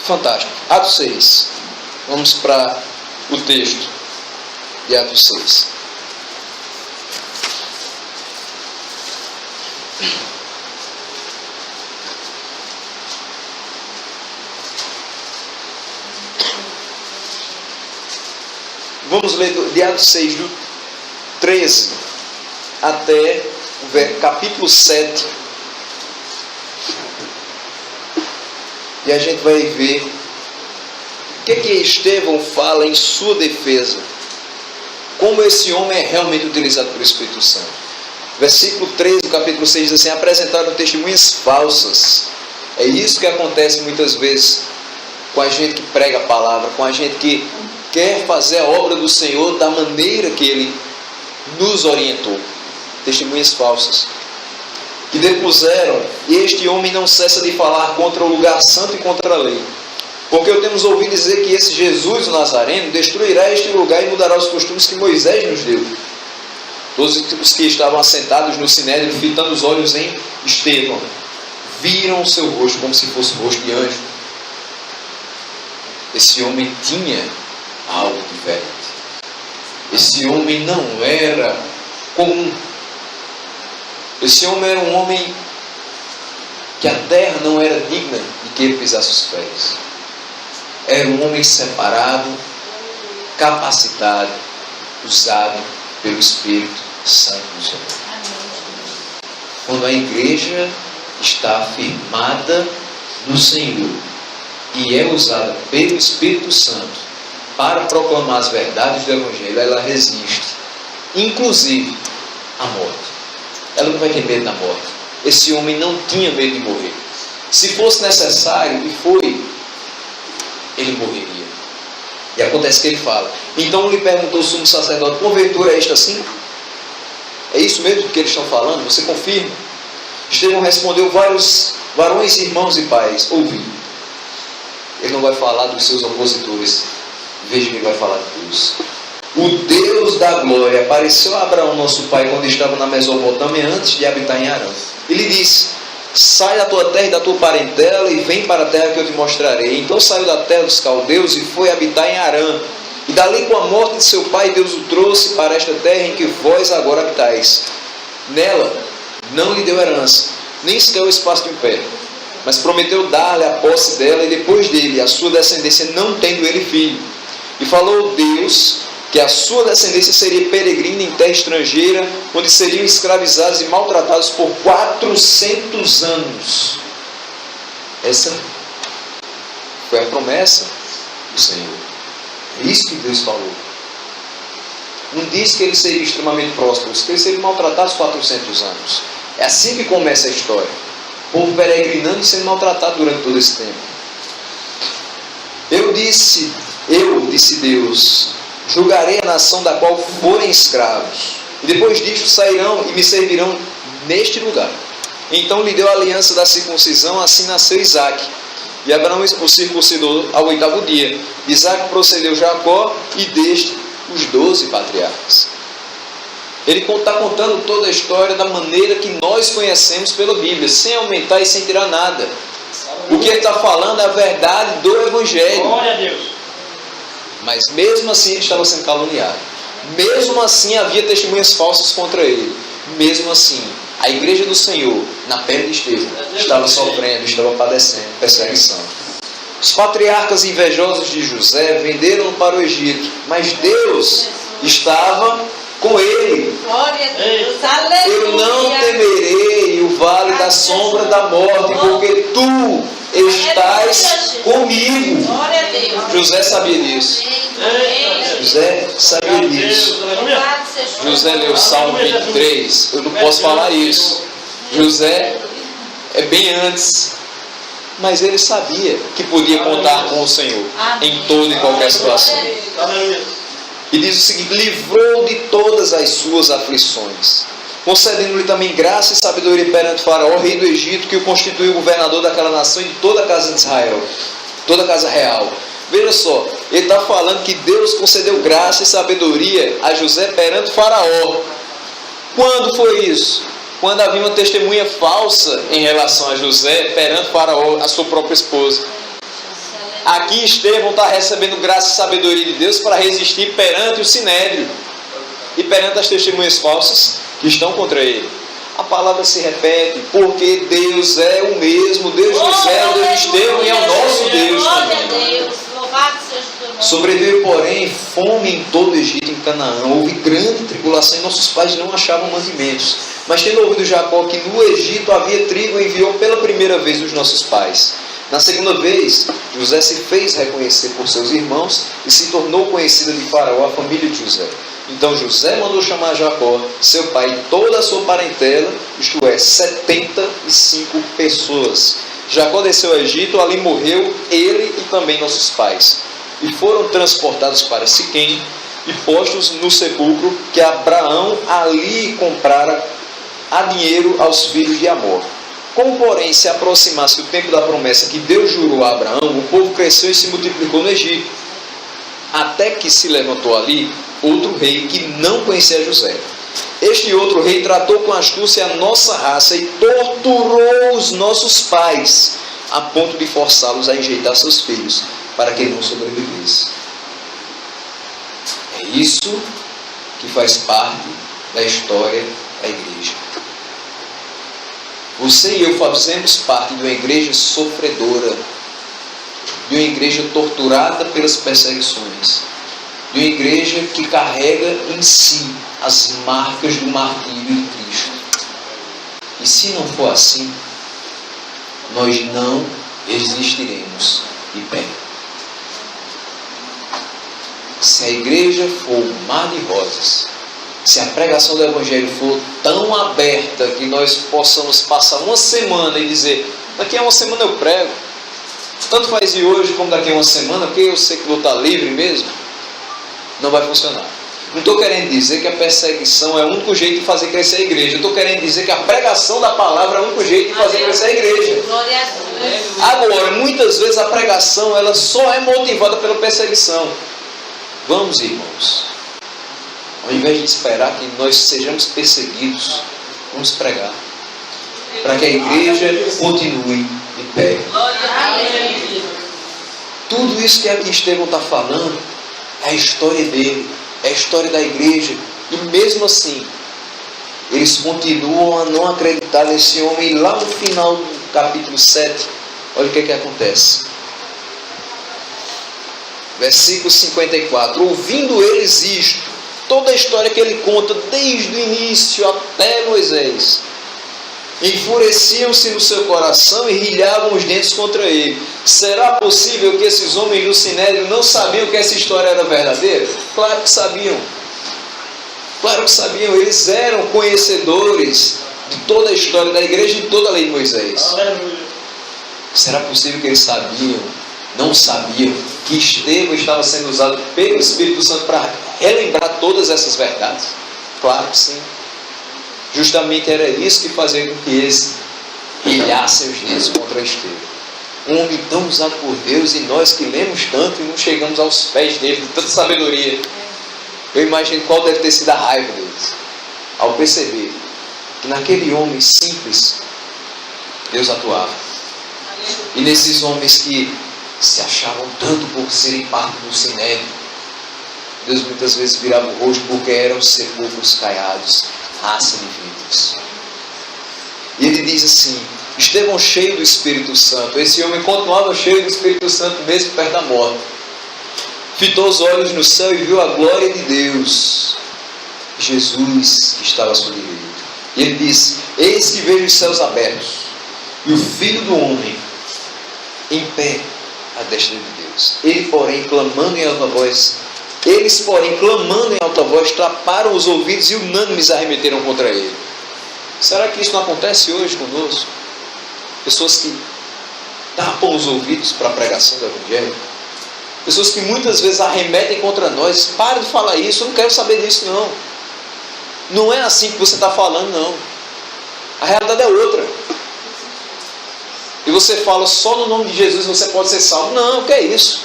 fantástico. Atos 6. Vamos para o texto de Atos 6. Vamos ler de Atos 6, do 13 até o capítulo 7. E a gente vai ver o que Estevão fala em sua defesa. Como esse homem é realmente utilizado pelo Espírito Santo. Versículo 13 do capítulo 6 diz assim: apresentaram testemunhas falsas. É isso que acontece muitas vezes com a gente que prega a palavra, com a gente que quer fazer a obra do Senhor da maneira que Ele nos orientou. Testemunhas falsas que depuseram, e este homem não cessa de falar contra o lugar santo e contra a lei. Porque eu temos ouvido dizer que esse Jesus, o Nazareno, destruirá este lugar e mudará os costumes que Moisés nos deu. Todos os que estavam assentados no sinédrio, fitando os olhos em Estevão, viram o seu rosto como se fosse o rosto de anjo. Esse homem tinha algo diferente. Esse homem não era comum. Esse homem era um homem que a terra não era digna de que ele pisasse os pés. Era um homem separado, capacitado, usado pelo Espírito Santo do Senhor. Quando a igreja está afirmada no Senhor e é usada pelo Espírito Santo para proclamar as verdades do Evangelho, ela resiste, inclusive à morte. Ela não vai ter medo da morte. Esse homem não tinha medo de morrer. Se fosse necessário, e foi, ele morreria. E acontece que ele fala. Então lhe perguntou o sumo sacerdote: porventura é isto assim? É isso mesmo que eles estão falando? Você confirma? Estevão respondeu: vários varões, irmãos e pais, ouvi. Ele não vai falar dos seus opositores. Veja que ele vai falar de Deus. O Deus da glória apareceu a Abraão, nosso pai, quando estava na Mesopotâmia, antes de habitar em Arã. Ele disse: sai da tua terra e da tua parentela e vem para a terra que eu te mostrarei. Então saiu da terra dos caldeus e foi habitar em Arã. E dali, com a morte de seu pai, Deus o trouxe para esta terra em que vós agora habitais. Nela não lhe deu herança, nem sequer o espaço de um pé. Mas prometeu dar-lhe a posse dela e depois dele, a sua descendência, não tendo ele filho. E falou Deus que a sua descendência seria peregrina em terra estrangeira, onde seriam escravizados e maltratados por 400 anos. Essa foi a promessa do Senhor. É isso que Deus falou. Não disse que eles seriam extremamente prósperos, que eles seriam maltratados 400 anos. É assim que começa a história. O povo peregrinando e sendo maltratado durante todo esse tempo. Eu disse Deus, julgarei a nação da qual forem escravos. E depois disto sairão e me servirão neste lugar. Então lhe deu a aliança da circuncisão, assim nasceu Isaque. E Abraão o circuncidou ao 8º dia. Isaque procedeu Jacó e deste os 12 patriarcas. Ele está contando toda a história da maneira que nós conhecemos pela Bíblia, sem aumentar e sem tirar nada. O que ele está falando é a verdade do Evangelho. Glória a Deus. Mas mesmo assim ele estava sendo caluniado. Mesmo assim havia testemunhas falsas contra ele. Mesmo assim, a igreja do Senhor, na pele de Estevão, estava sofrendo, estava padecendo perseguição. Os patriarcas invejosos de José venderam-no para o Egito, mas Deus estava com ele. Glória a Deus. Aleluia. Eu não temerei o vale da sombra da morte, porque tu estás comigo. Glória a Deus. José sabia disso. José sabia disso. José leu o Salmo 23. Eu não posso falar isso. José é bem antes. Mas ele sabia que podia contar com o Senhor em toda e qualquer situação. E diz o seguinte: livrou de todas as suas aflições, concedendo-lhe também graça e sabedoria perante Faraó, rei do Egito, que o constituiu governador daquela nação e de toda a casa de Israel, toda a casa real. Veja só, ele está falando que Deus concedeu graça e sabedoria a José perante Faraó. Quando foi isso? Quando havia uma testemunha falsa em relação a José perante Faraó, a sua própria esposa. Aqui Estevão está recebendo graça e sabedoria de Deus para resistir perante o Sinédrio e perante as testemunhas falsas que estão contra ele. A palavra se repete, porque Deus é o mesmo, Deus de José, o Deus de Estevão e é o nosso Deus também. Sobreveio, porém, fome em todo o Egito, em Canaã. Houve grande tribulação e nossos pais não achavam mantimentos. Mas tendo ouvido Jacó que no Egito havia trigo, enviou pela primeira vez os nossos pais. Na segunda vez, José se fez reconhecer por seus irmãos e se tornou conhecida de Faraó a família de José. Então José mandou chamar Jacó, seu pai, e toda a sua parentela, isto é, 75 pessoas. Jacó desceu ao Egito, ali morreu ele e também nossos pais. E foram transportados para Siquém e postos no sepulcro que Abraão ali comprara a dinheiro aos filhos de Amor. Como, porém, se aproximasse o tempo da promessa que Deus jurou a Abraão, o povo cresceu e se multiplicou no Egito. Até que se levantou ali outro rei que não conhecia José. Este outro rei tratou com astúcia a nossa raça e torturou os nossos pais, a ponto de forçá-los a enjeitar seus filhos, para que não sobrevivesse. É isso que faz parte da história da igreja. Você e eu fazemos parte de uma igreja sofredora, de uma igreja torturada pelas perseguições, de uma igreja que carrega em si as marcas do martírio de Cristo. E se não for assim, nós não existiremos de pé. Se a igreja for um mar de rosas, se a pregação do Evangelho for tão aberta que nós possamos passar uma semana e dizer, daqui a uma semana eu prego, tanto faz ir hoje como daqui a uma semana, porque eu sei que vou estar livre mesmo, não vai funcionar. Não estou querendo dizer que a perseguição é o único jeito de fazer crescer a igreja. Eu estou querendo dizer que a pregação da palavra é o único jeito de fazer crescer a igreja. Agora, muitas vezes a pregação ela só é motivada pela perseguição. Vamos, irmãos, ao invés de esperar que nós sejamos perseguidos, vamos pregar, para que a igreja continue de pé. Tudo isso que aqui Estevão está falando é a história dele, é a história da igreja. E mesmo assim, eles continuam a não acreditar nesse homem. E lá no final do capítulo 7, olha o que acontece. Versículo 54. Ouvindo eles isto, toda a história que ele conta desde o início até Moisés, enfureciam-se no seu coração e rilhavam os dentes contra ele. Será possível que esses homens do Sinédrio não sabiam que essa história era verdadeira? Claro que sabiam. Claro que sabiam. Eles eram conhecedores de toda a história da igreja e de toda a lei de Moisés. Aleluia. Será possível que eles sabiam, não sabiam, que Estevão estava sendo usado pelo Espírito Santo para relembrar todas essas verdades? Claro que sim. Justamente era isso que fazia com que eles rilhassem os dentes contra Estevão. Um homem tão usado por Deus, e nós que lemos tanto e não chegamos aos pés dele, de tanta sabedoria. Eu imagino qual deve ter sido a raiva deles, ao perceber que naquele homem simples, Deus atuava. E nesses homens que se achavam tanto por serem parte do Sinédrio, Deus muitas vezes virava o rosto, porque eram sepulcros caiados, raça de vítimas. E ele diz assim: Estevão cheio do Espírito Santo. Esse homem continuava cheio do Espírito Santo mesmo perto da morte. Fitou os olhos no céu e viu a glória de Deus, Jesus que estava à sua direita. E ele disse: eis que vejo os céus abertos e o Filho do Homem em pé à destra de Deus. Eles, porém, clamando em alta voz, taparam os ouvidos e unânimes arremeteram contra ele. Será que isso não acontece hoje conosco? Pessoas que tapam os ouvidos para a pregação do Evangelho. Pessoas que muitas vezes arremetem contra nós. Para de falar isso, eu não quero saber disso não. Não é assim que você está falando, não. A realidade é outra. E você fala só no nome de Jesus você pode ser salvo. Não, que é isso?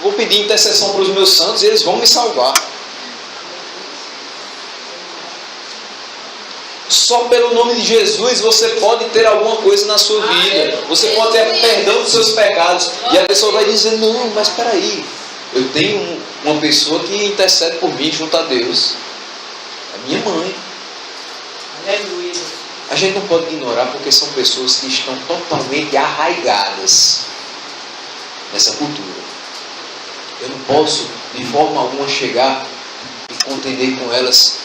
Vou pedir intercessão para os meus santos e eles vão me salvar. Só pelo nome de Jesus você pode ter alguma coisa na sua vida. Você pode ter perdão dos seus pecados. E a pessoa vai dizer: não, mas espera aí, eu tenho uma pessoa que intercede por mim junto a Deus. É minha mãe. Aleluia. A gente não pode ignorar, porque são pessoas que estão totalmente arraigadas nessa cultura. Eu não posso de forma alguma chegar e contender com elas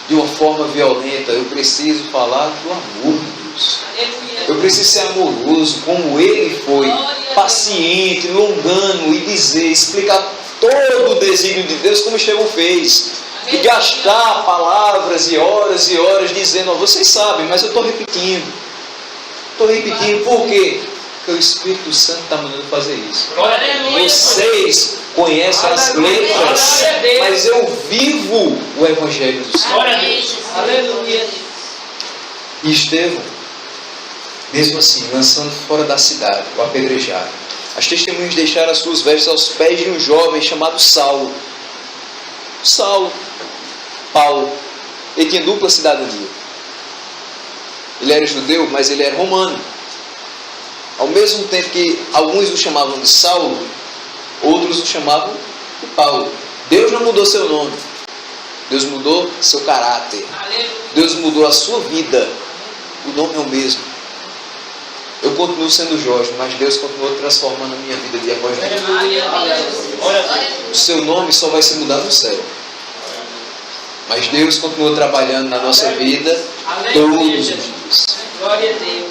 de uma forma violenta. Eu preciso falar do amor de Deus. Eu preciso ser amoroso, como Ele foi, paciente, longano, e dizer, explicar todo o desígnio de Deus, como Estevão fez. E gastar palavras e horas dizendo: oh, vocês sabem, mas eu estou repetindo. Estou repetindo, por quê? Porque o Espírito Santo está mandando fazer isso. Vocês conhecem as letras, mas eu vivo o Evangelho do Senhor. Glória a Deus. Aleluia. E Estevão, mesmo assim, lançando fora da cidade, o apedrejaram. As testemunhas deixaram as suas vestes aos pés de um jovem chamado Saulo. Paulo, ele tinha dupla cidadania. Ele era judeu, mas ele era romano. Ao mesmo tempo que alguns o chamavam de Saulo, outros o chamavam de Paulo. Deus não mudou seu nome. Deus mudou seu caráter. Deus mudou a sua vida. O nome é o mesmo. Eu continuo sendo Jorge, mas Deus continuou transformando a minha vida dia após dia. O seu nome só vai ser mudado no céu. Mas Deus continua trabalhando na nossa vida todos os dias. Glória a Deus.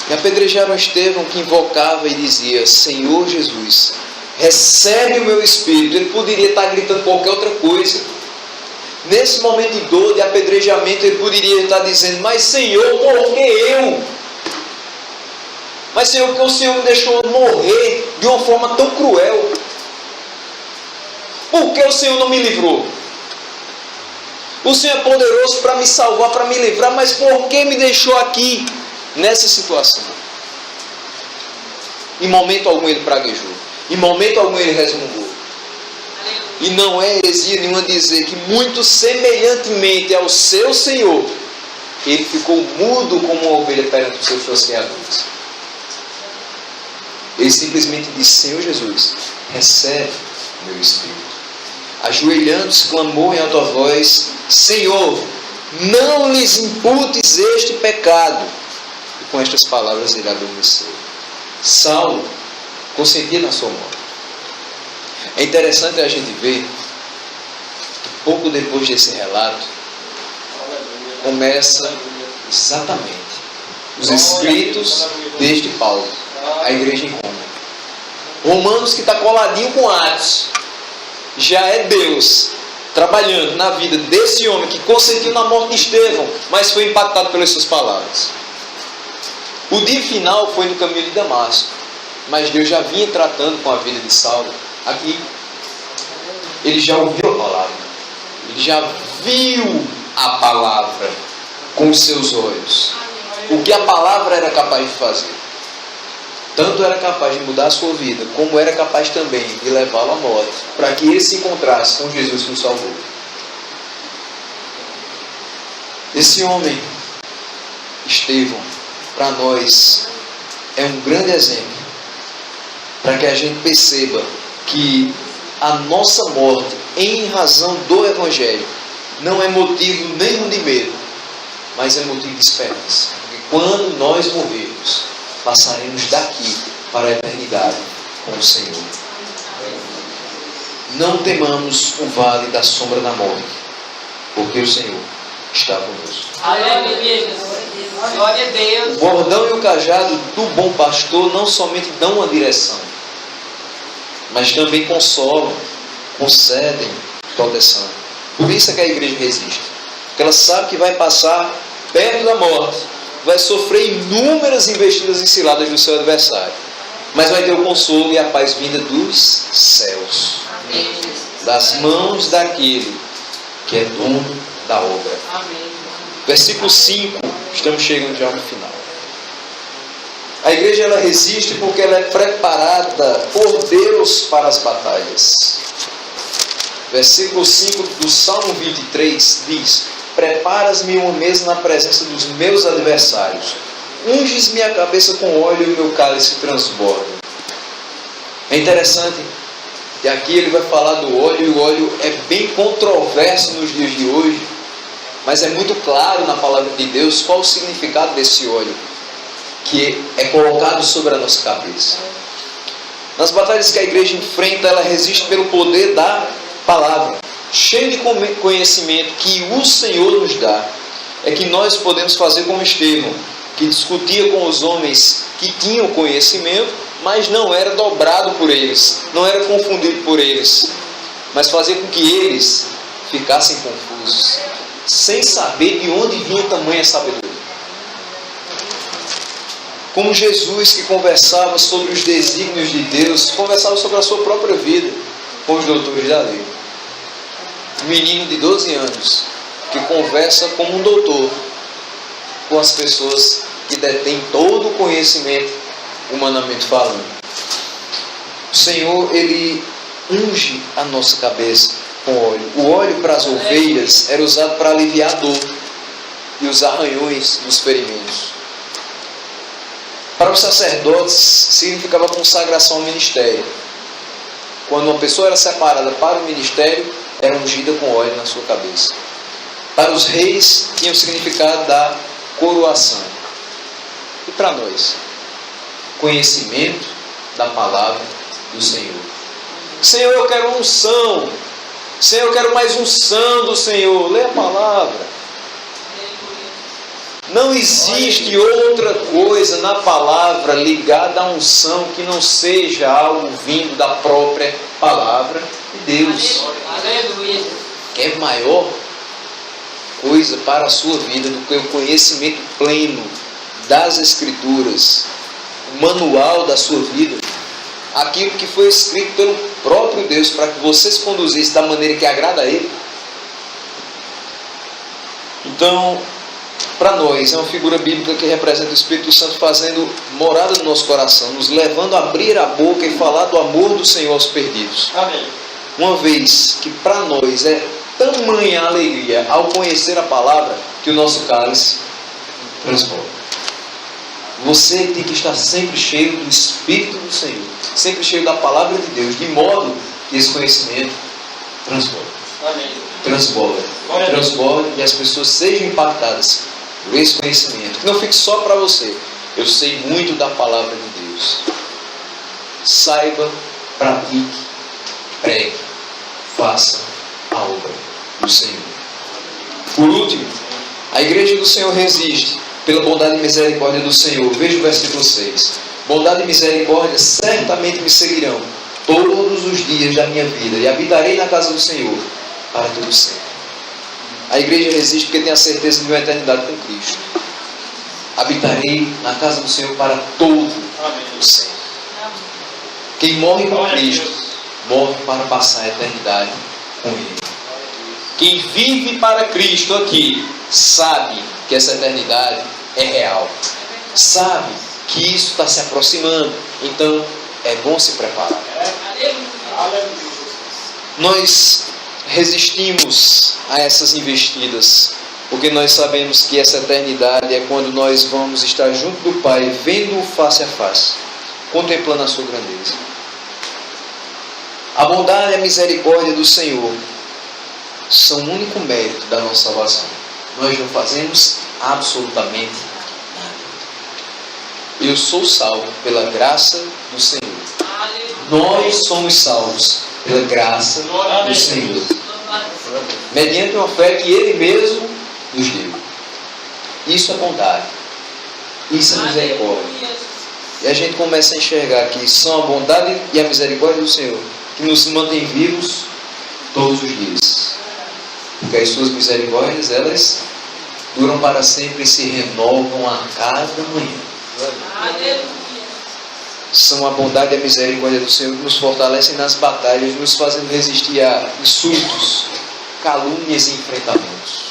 E apedrejaram Estevão, que invocava e dizia: Senhor Jesus, recebe o meu espírito. Ele poderia estar gritando qualquer outra coisa. Nesse momento de dor, de apedrejamento, ele poderia estar dizendo: mas Senhor, por que eu? Mas Senhor, porque o Senhor me deixou morrer de uma forma tão cruel? Por que o Senhor não me livrou? O Senhor é poderoso para me salvar, para me livrar, mas por que me deixou aqui, nessa situação? Em momento algum ele praguejou. Em momento algum ele resmungou. E não é heresia nenhuma dizer que muito semelhantemente ao seu Senhor, ele ficou mudo como uma ovelha perante os seus criadores. Ele simplesmente disse: Senhor Jesus, recebe o meu espírito. Ajoelhando-se, clamou em alta voz: Senhor, não lhes imputes este pecado. E com estas palavras ele adormeceu. Saulo consentia na sua morte. É interessante a gente ver que pouco depois desse relato começa exatamente os escritos deste Paulo, a igreja em Roma. Romanos, que está coladinho com Atos, já é Deus trabalhando na vida desse homem que consentiu na morte de Estevão, mas foi impactado pelas suas palavras. O dia final foi no caminho de Damasco, mas Deus já vinha tratando com a vida de Saulo. Aqui, ele já ouviu a palavra, ele já viu a palavra com os seus olhos. O que a palavra era capaz de fazer. Tanto era capaz de mudar a sua vida, como era capaz também de levá-lo à morte, para que ele se encontrasse com Jesus que o salvou. Esse homem, Estevão, para nós, é um grande exemplo, para que a gente perceba que a nossa morte, em razão do Evangelho, não é motivo nenhum de medo, mas é motivo de esperança. Porque quando nós morrermos, passaremos daqui para a eternidade com o Senhor. Não temamos o vale da sombra da morte, porque o Senhor está conosco. Aleluia, Jesus. Glória a Deus. O bordão e o cajado do bom pastor não somente dão uma direção, mas também consolam, concedem proteção. Por isso é que a igreja resiste. Porque ela sabe que vai passar perto da morte, vai sofrer inúmeras investidas e ciladas do seu adversário, mas vai ter o consolo e a paz vinda dos céus, das mãos daquele que é dono da obra. Amém. Versículo 5, estamos chegando já no final. A igreja ela resiste porque ela é preparada por Deus para as batalhas. Versículo 5 do Salmo 23 diz: preparas-me uma mesa na presença dos meus adversários, unges minha cabeça com óleo e o meu cálice transborda. É interessante que aqui ele vai falar do óleo, e o óleo é bem controverso nos dias de hoje, mas é muito claro na palavra de Deus qual o significado desse óleo que é colocado sobre a nossa cabeça. Nas batalhas que a igreja enfrenta, ela resiste pelo poder da palavra, cheio de conhecimento que o Senhor nos dá. É que nós podemos fazer como Estevão, que discutia com os homens que tinham conhecimento, mas não era dobrado por eles, não era confundido por eles, mas fazia com que eles ficassem confusos, sem saber de onde vinha tamanha sabedoria. Como Jesus, que conversava sobre os desígnios de Deus, conversava sobre a sua própria vida com os doutores da lei. Um menino de 12 anos que conversa como um doutor com as pessoas que detêm todo o conhecimento humanamente falando. O Senhor, Ele unge a nossa cabeça com óleo. O óleo para as ovelhas era usado para aliviar a dor e os arranhões dos ferimentos. Para os sacerdotes, significava consagração ao ministério. Quando uma pessoa era separada para o ministério, era ungida com óleo na sua cabeça. Para os reis, tinha o significado da coroação. E para nós? Conhecimento da palavra do Senhor. Senhor, eu quero unção. Senhor, eu quero mais unção do Senhor. Lê a palavra. Não existe outra coisa na palavra ligada à unção que não seja algo vindo da própria palavra de Deus. Aleluia. É maior coisa para a sua vida do que o conhecimento pleno das Escrituras, o manual da sua vida, aquilo que foi escrito pelo próprio Deus para que você se conduzisse da maneira que agrada a Ele. Então, para nós, é uma figura bíblica que representa o Espírito Santo fazendo morada no nosso coração, nos levando a abrir a boca e falar do amor do Senhor aos perdidos. Amém. Uma vez que para nós é tamanha alegria ao conhecer a palavra que o nosso cálice transborda. Você tem que estar sempre cheio do Espírito do Senhor, sempre cheio da palavra de Deus, de modo que esse conhecimento transborda. Amém. Transborde. Glória a Deus. Transborde e as pessoas sejam impactadas por esse conhecimento. Que não fique só para você. Eu sei muito da palavra de Deus. Saiba, pratique, pregue, faça a obra do Senhor. Por último, a igreja do Senhor resiste pela bondade e misericórdia do Senhor. Veja o versículo 6. Bondade e misericórdia certamente me seguirão todos os dias da minha vida, e habitarei na casa do Senhor para todo sempre. A igreja resiste porque tem a certeza de uma eternidade com Cristo. Habitarei na casa do Senhor para todo o sempre. Quem morre com Cristo, morre para passar a eternidade com Ele. Quem vive para Cristo aqui, sabe que essa eternidade é real. Sabe que isso está se aproximando. Então, é bom se preparar. Nós resistimos a essas investidas, porque nós sabemos que essa eternidade é quando nós vamos estar junto do Pai, vendo-o face a face, contemplando a sua grandeza. A bondade e a misericórdia do Senhor são o único mérito da nossa salvação. Nós não fazemos absolutamente nada. Eu sou salvo pela graça do Senhor. Nós somos salvos pela graça do Senhor, mediante uma fé que Ele mesmo nos deu. Isso é bondade. Isso é misericórdia. E a gente começa a enxergar que são a bondade e a misericórdia do Senhor que nos mantém vivos todos os dias. Porque as suas misericórdias, elas duram para sempre e se renovam a cada manhã. São a bondade e a misericórdia do Senhor que nos fortalecem nas batalhas, nos fazendo resistir a insultos, calúnias e enfrentamentos.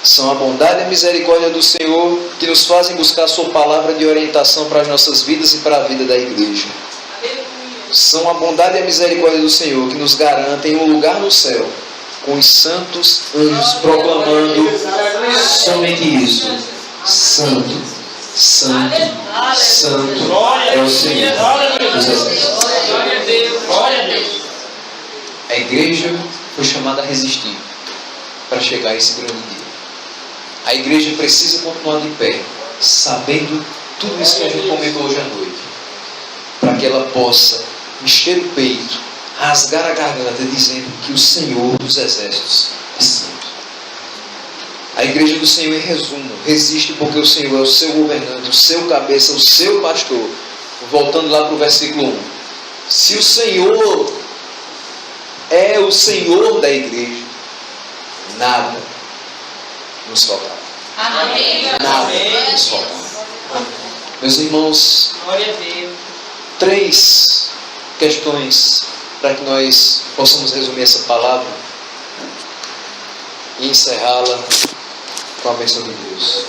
São a bondade e a misericórdia do Senhor que nos fazem buscar a sua palavra de orientação para as nossas vidas e para a vida da igreja. São a bondade e a misericórdia do Senhor que nos garantem um lugar no céu, com os santos anjos proclamando somente isso: Santo, Santo, Santo é o Senhor dos exércitos. Glória a Deus. Glória a Deus. A igreja foi chamada a resistir para chegar a esse grande dia. A igreja precisa continuar de pé, sabendo tudo isso que a gente comentou hoje à noite, para que ela possa encher o peito, rasgar a garganta, dizendo que o Senhor dos exércitos é santo. A igreja do Senhor, em resumo, resiste porque o Senhor é o seu governante, o seu cabeça, o seu pastor. Voltando lá para o versículo 1. Se o Senhor é o Senhor da igreja, nada nos faltará. Amém. Nada nos faltará. Meus irmãos, Glória a Deus. 3 questões para que nós possamos resumir essa palavra e encerrá-la com a bênção de Deus.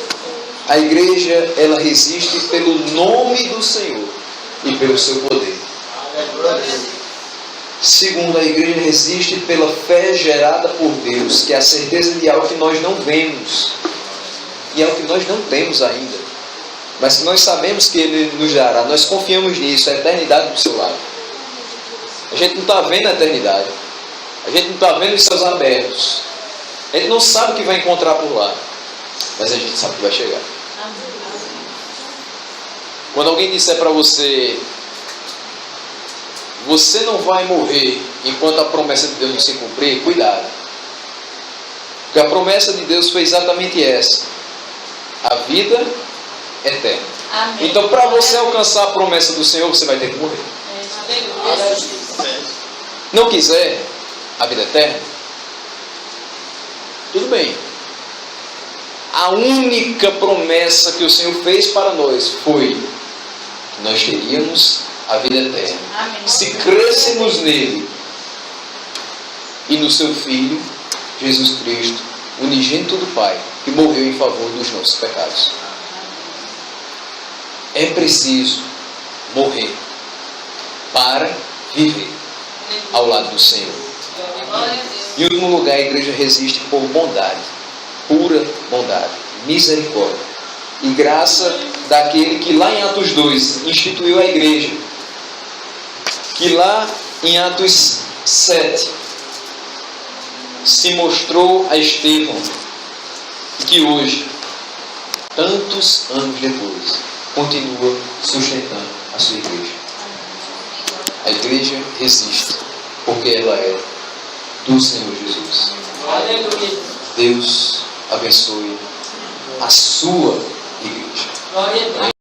A igreja, ela resiste pelo nome do Senhor e pelo seu poder. Segundo, a igreja resiste pela fé gerada por Deus, que é a certeza de algo que nós não vemos e algo que nós não temos ainda, mas que nós sabemos que Ele nos dará. Nós confiamos nisso, a eternidade do seu lado. A gente não está vendo a eternidade, a gente não está vendo os céus abertos, a gente não sabe o que vai encontrar por lá, mas a gente sabe que vai chegar. Quando alguém disser para você: você não vai morrer enquanto a promessa de Deus não se cumprir, cuidado, porque a promessa de Deus foi exatamente essa: a vida eterna. Amém. Então, para você alcançar a promessa do Senhor, você vai ter que morrer. Não quiser a vida eterna, tudo bem. A única promessa que o Senhor fez para nós foi que nós teríamos a vida eterna. Amém. Se crêssemos nele e no seu Filho, Jesus Cristo, unigênito do Pai, que morreu em favor dos nossos pecados. É preciso morrer para viver ao lado do Senhor. Em último lugar, a igreja resiste por bondade, pura bondade, misericórdia e graça daquele que lá em Atos 2 instituiu a igreja, que lá em Atos 7 se mostrou a Estevão e que hoje, tantos anos depois, continua sustentando a sua igreja. A igreja resiste, porque ela é do Senhor Jesus. Aleluia. Deus abençoe a sua igreja. Glória a Deus.